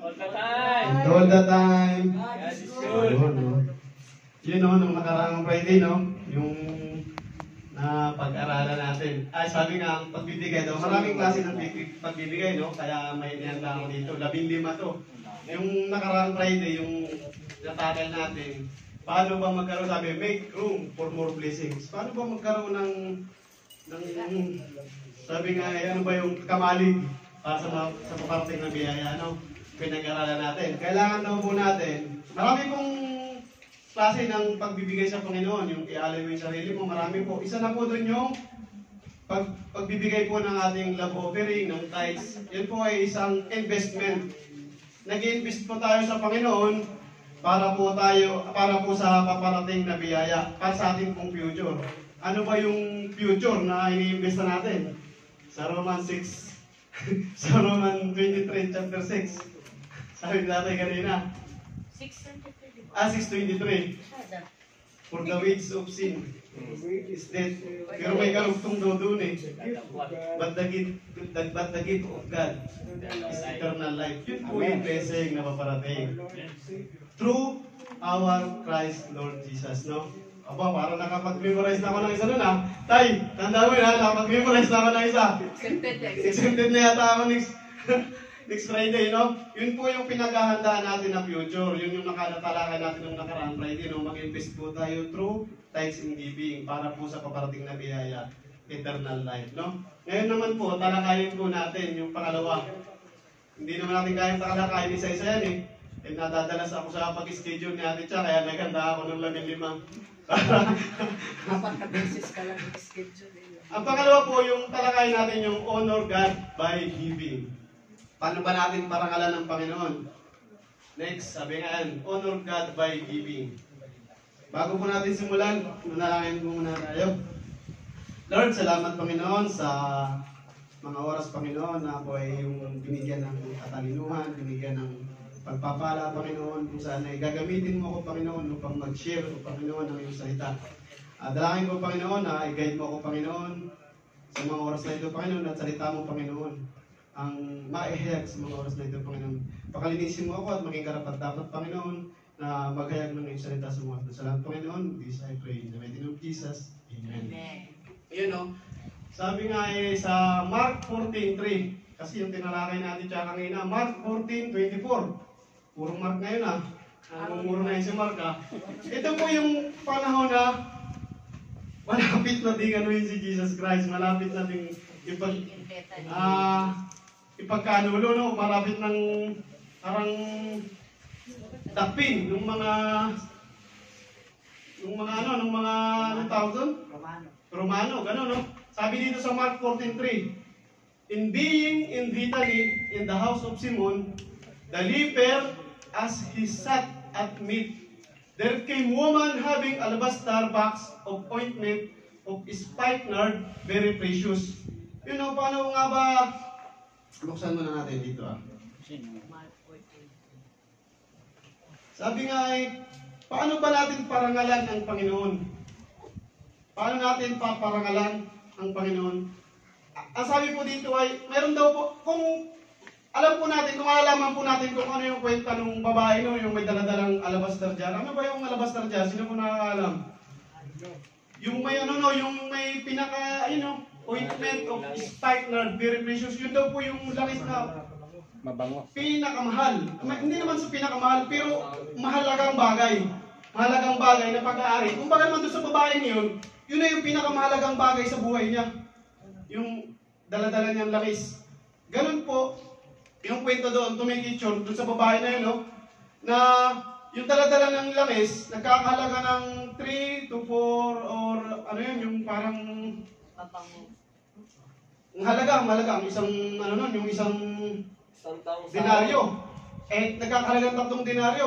All the time. All the time. God is good. Ayun, no? Yun, no, nung nakaraang Friday, no? Yung na pag-aralan natin. Ay, sabi nga, ang pagbibigay daw, maraming klase ng pagbibigay, no? Kaya may inihanda ako dito. 15 to. Yung nakaraang Friday, yung natakal natin, paano ba magkaroon, sabi, make room for more blessings. Paano ba magkaroon ng sabi nga, ano ba yung kamalig para sa paparting ng biyaya, ano? Pinag-aralan natin. Kailangan daw po natin, marami pong klase ng pagbibigay sa Panginoon, yung ialay mo yung sarili mo, marami po. Isa na po doon yung pagbibigay po ng ating love offering, ng tithes. Yun po ay isang investment. Nag-invest po tayo sa Panginoon para po sa paparating na biyaya, para sa ating pong future. Ano ba yung future na ini-invest na natin? Sa Roman 6, sa Roman 23, chapter 6. Sabi natin kanina. 6:23. For the wages of sin is death. Pero may karugtong daw doon eh. But the gift of God is eternal life. Yun po yung blessing na paparating. Through our Christ Lord Jesus, no? Aba, parang nakapag-memorize na ako ng isa doon, ha? Tay, tanda mo yun, ha? Nakapag-memorize na ako ng isa. Exempted na yata ako next Friday, no? Yun po yung pinaghahandaan natin na future. Yun yung nakatalakay natin ng nakaraang Friday, no? Mag-invest po tayo through tithes and giving para po sa paparating na biyaya, eternal life, no? Ngayon naman po, talakayin po natin yung pangalawa. Hindi naman natin kayang talakayin isa-isa yan, eh. Eh, nadadalas ako sa pag-schedule ni Ate Cha, kaya naganda ako ng 15. Apat na beses ka lang schedule. Ang pangalawa po, yung talakayin natin yung honor God by giving. Paano ba natin parangalan ng Panginoon? Next, sabi nga yan, honor God by giving. Bago po natin simulan, nanalangin po muna tayo. Lord, salamat Panginoon sa mga oras Panginoon na po ay yung binigyan ng katalinuhan, binigyan ng pagpapala, Panginoon, kung saan ay gagamitin mo ako, Panginoon, upang mag-share, o Panginoon, ng iyong salita. Dalangin ko, Panginoon, na i-guide mo ako, Panginoon, sa mga oras na ito, Panginoon, at salita mo, Panginoon, ang maihayag sa mga oras na ito, Panginoon. Pakalinisin mo ako at maging karapat-dapat, Panginoon, na maghayag ng iyong salita sa mga ito. Salamat, Panginoon, this I pray in the mighty name of Jesus. Amen. Ayan, no? Sabi nga sa Mark 14:3, kasi yung tinalakay natin siya kanina, Mark 14:24. Puro Mark ngayon, ha? Mumuro na yun si Mark, ha? Ito po yung panahon na malapit na din anuhin si Jesus Christ. Malapit na din ipagkanulo, no? Malapit ng parang dakpin ng mga anong tawag doon? Romano, gano'n, no? Sabi dito sa Mark 14:3, in being in Bethany, in the house of Simon, the leper, as he sat at meat, there came woman having alabaster box of ointment of spikenard, very precious. You know, paano nga ba? Buksan muna natin dito, ah. Sabi nga ay, paano ba natin parangalan ang Panginoon? Paano natin paparangalan ang Panginoon? Ang sabi po dito ay, meron daw po, kung alam po natin, kung alaman po natin kung ano yung kwenta ng babae, no, yung may daladalang alabaster jar. Ano ba yung alabaster jar? Sino po nakakaalam? Yung may yung may pinaka, ointment of spikenard, very precious. Yun daw po yung langis na mabango. Pinakamahal. Hindi naman sa pinakamahal, pero mahalagang bagay. Mahalagang bagay na pag-aari. Kung baga naman doon sa babae niyon, yun na yung pinakamahalagang bagay sa buhay niya. Yung daladala niyang langis. Ganun po, yung kwento doon, tumikitsyon, doon sa babae na yun, no? Na yung daladala ng langis, nagkakahalaga ng 3 to 4 or ano yun, yung parang ang halaga, ang isang, yung isang denaryo. Eh, nagkakahalaga ng 3 denaryo.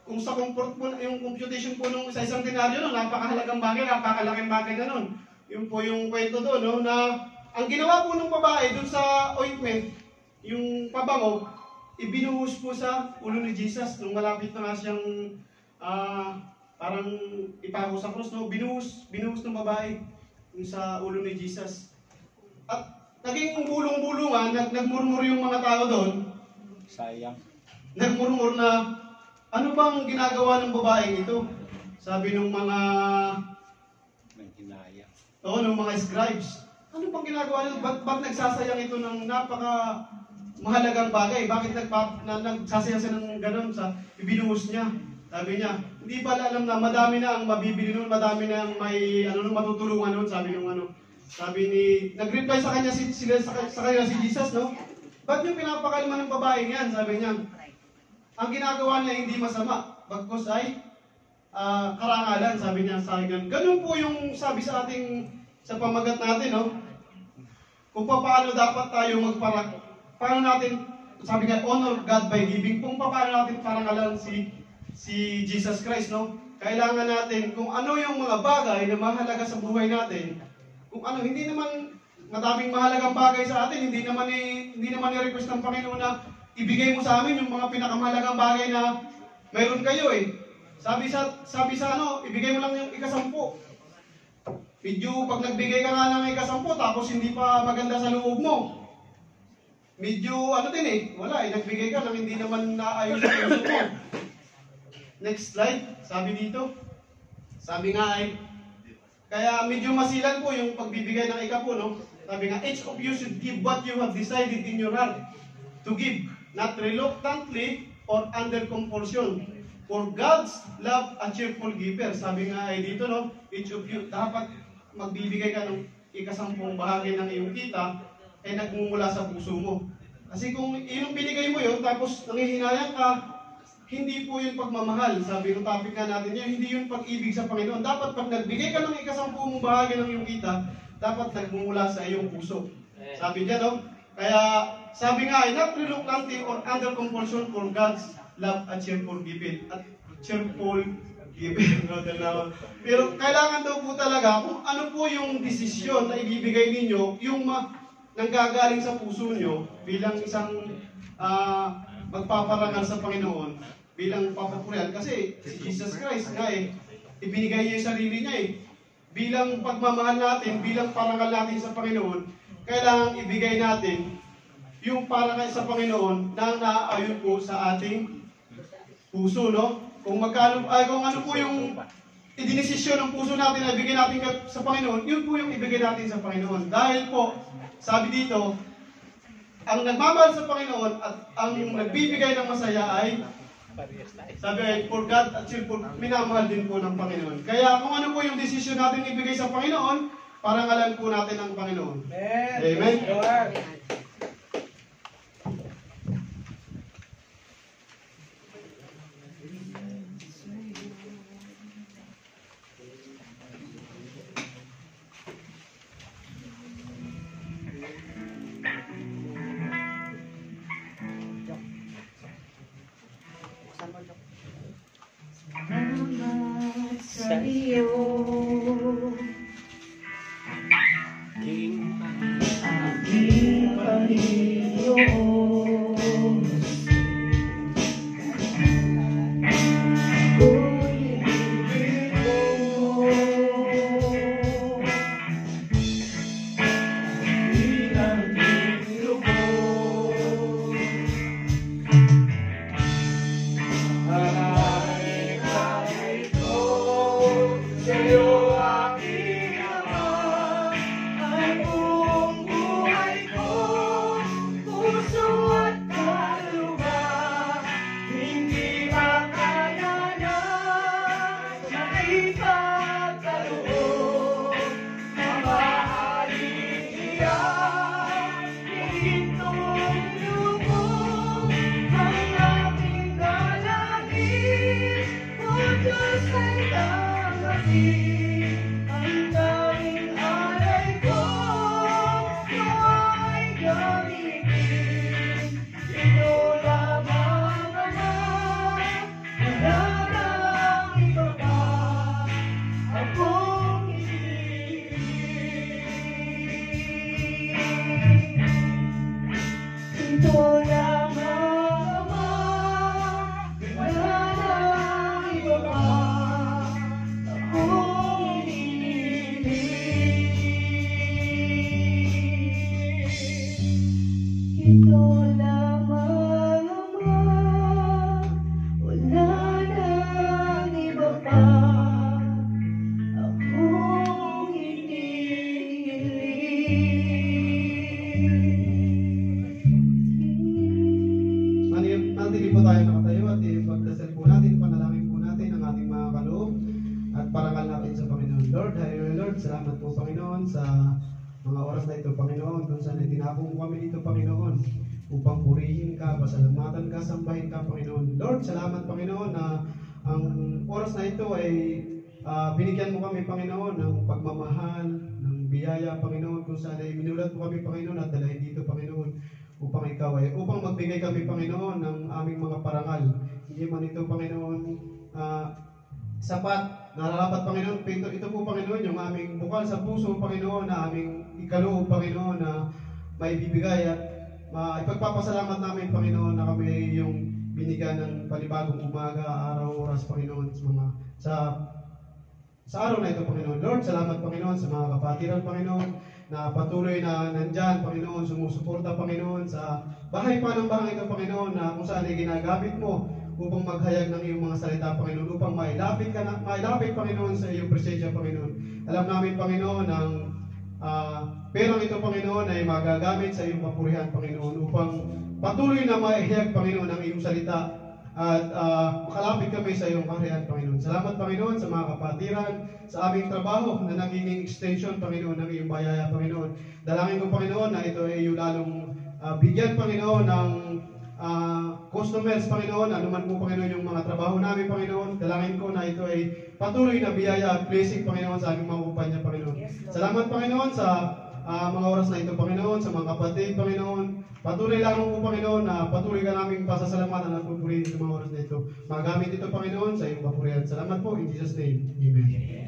Kung sa yung computation po nung sa isang denaryo, no, napakahalagang bagay, napakalaking bagay na nun. Yun po yung kwento doon, no, na ang ginawa po ng babae doon sa ointment, yung pabango, ibinuhos po sa ulo ni Jesus nung malapit na nga siyang parang ipako sa krus, no? Binuhos ng babae yung sa ulo ni Jesus. At naging bulong-bulungan, nagmurmur yung mga tao doon. Sayang. nagmurmur na, ano bang ginagawa ng babaeng ito? Sabi ng mga nung mga scribes, ano bang ginagawa nito? Ba't nagsasayang ito ng napaka mahalagang bagay? Bakit nagsasayang siya ng gano'n sa ibinuhos niya? Sabi niya, hindi pala alam na madami na ang mabibili nun, madami na ang may matutulungan nun, sabi nung nag-reply sa kanya sa kanya si Jesus, no? Ba't niyo pinapakalma ng babaeng yan? Sabi niya, ang ginagawa niya hindi masama, bagkus ay karangalan, sabi niya sa akin. Ganun po yung sabi sa pamagat natin, no? Kung paano dapat tayo paano natin, sabi nga, honor God by giving, kung paano natin parangalan si Jesus Christ, no? Kailangan natin, kung ano yung mga bagay na mahalaga sa buhay natin, kung ano, hindi naman madaming mahalagang bagay sa atin, hindi naman i-request ng Panginoon na ibigay mo sa amin yung mga pinakamahalagang bagay na mayroon kayo eh. Sabi sa ibigay mo lang yung ika-10. Medyo pag nagbigay ka nga ng ika-10 tapos hindi pa maganda sa loob mo. Medyo wala nagbigay ka nang hindi naman naayos sa puso mo. Next slide, sabi dito. Sabi nga kaya medyo masilan po yung pagbibigay ng ika po, no? Sabi nga, each of you should give what you have decided in your heart to give, not reluctantly or under compulsion. For God's love a cheerful giver. Sabi nga dito, no? Each of you, dapat magbibigay ka ng ika-10 bahagi ng iyong kita ay nagmumula sa puso mo. Kasi kung yung binigay mo yun, tapos nangihinayang ka, hindi po yung pagmamahal. Sabi ng topic nga natin yan, hindi yung pag-ibig sa Panginoon. Dapat pag nagbigay ka ng ika-10 mong bahagi ng iyong kita, dapat nagmumula sa iyong puso. Sabi niya, no? Kaya, sabi nga, not reluctantly or under compulsion, for God's love at cheerful giving. At cheerful giving. Pero kailangan daw po talaga, kung ano po yung desisyon na ibibigay ninyo, yung nanggagaling sa puso nyo, bilang isang magpaparangal sa Panginoon, bilang papapurihan. Kasi si Jesus Christ nga ibinigay niya yung sarili niya bilang pagmamahal natin, bilang parangal natin sa Panginoon, kailangan ibigay natin yung parangal sa Panginoon na naaayon po sa ating puso, no? Kung ano po yung idinesisyon ng puso natin na ibigay natin sa Panginoon, yun po yung ibigay natin sa Panginoon. Dahil po, sabi dito, ang nagmamahal sa Panginoon at ang nagbibigay ng masaya ay sabi ay for God at cheerful, minamahal din po ng Panginoon. Kaya kung ano po yung desisyon natin ibigay sa Panginoon, parangalan po natin ang Panginoon. Amen? Sa iyo aking Panginoon, ako'y ibig mo, bilang lubos. Ay, kahit ko manatili po tayo nakatayo at ipagdasal po natin, panalangin po natin ang ating mga kaloob at parangal natin sa Panginoon. Lord, Hallelujah Lord, salamat po Panginoon sa mga oras na ito, Panginoon, kung saan itinapon mo kami dito, Panginoon, upang purihin ka, pasalamatan ka, sambahin ka, Panginoon. Lord, salamat, Panginoon, na ang oras na ito ay binigyan mo kami, Panginoon, ng pagmamahal, ng biyaya, Panginoon, kung saan ay minulat mo kami, Panginoon, at dalahin dito, Panginoon, upang ikaw ay, upang magbigay kami, Panginoon, ng aming mga parangal. Hindi man ito, Panginoon, sapat, nararapat, Panginoon, ito po, Panginoon, yung aming bukal sa puso, Panginoon, na aming ikaloob, Panginoon, na may bibigay at ipagpapasalamat namin, Panginoon, na kami yung binigyan ng panibagong umaga, araw, oras, Panginoon, sa araw na ito, Panginoon. Lord, salamat, Panginoon, sa mga kapatiran, Panginoon, na patuloy na nandyan, Panginoon, sumusuporta, Panginoon, sa bahay pa ng bahay ito, Panginoon, na kung saan ay ginagamit mo upang maghayag ng iyong mga salita, Panginoon, upang mailapit, Panginoon, sa iyong presensya, Panginoon. Alam namin, Panginoon, ang perang ito, Panginoon, ay magagamit sa iyong papurihan, Panginoon, upang patuloy na maihayag, Panginoon, ang iyong salita at makalapit kami sa iyong kaharian, Panginoon. Salamat, Panginoon, sa mga kapatiran, sa aming trabaho na nagiging extension, Panginoon, ng iyong bayaya, Panginoon. Dalangin ko, Panginoon, na ito ay iyong lalong bigyan, Panginoon, ng customers, Panginoon, anuman po, Panginoon, yung mga trabaho namin, Panginoon. Dalangin ko na ito ay patuloy na biyaya at blessing, Panginoon, sa aming mga kumpanya, Panginoon. Salamat, Panginoon, sa mga oras na ito, Panginoon, sa mga kapatid, Panginoon. Patuloy lang po, Panginoon, na patuloy ka namin pasasalamatan at pupurihin sa mga oras na ito. Magamit ito, Panginoon, sa iyong papurihan. Salamat po, in Jesus' name. Amen.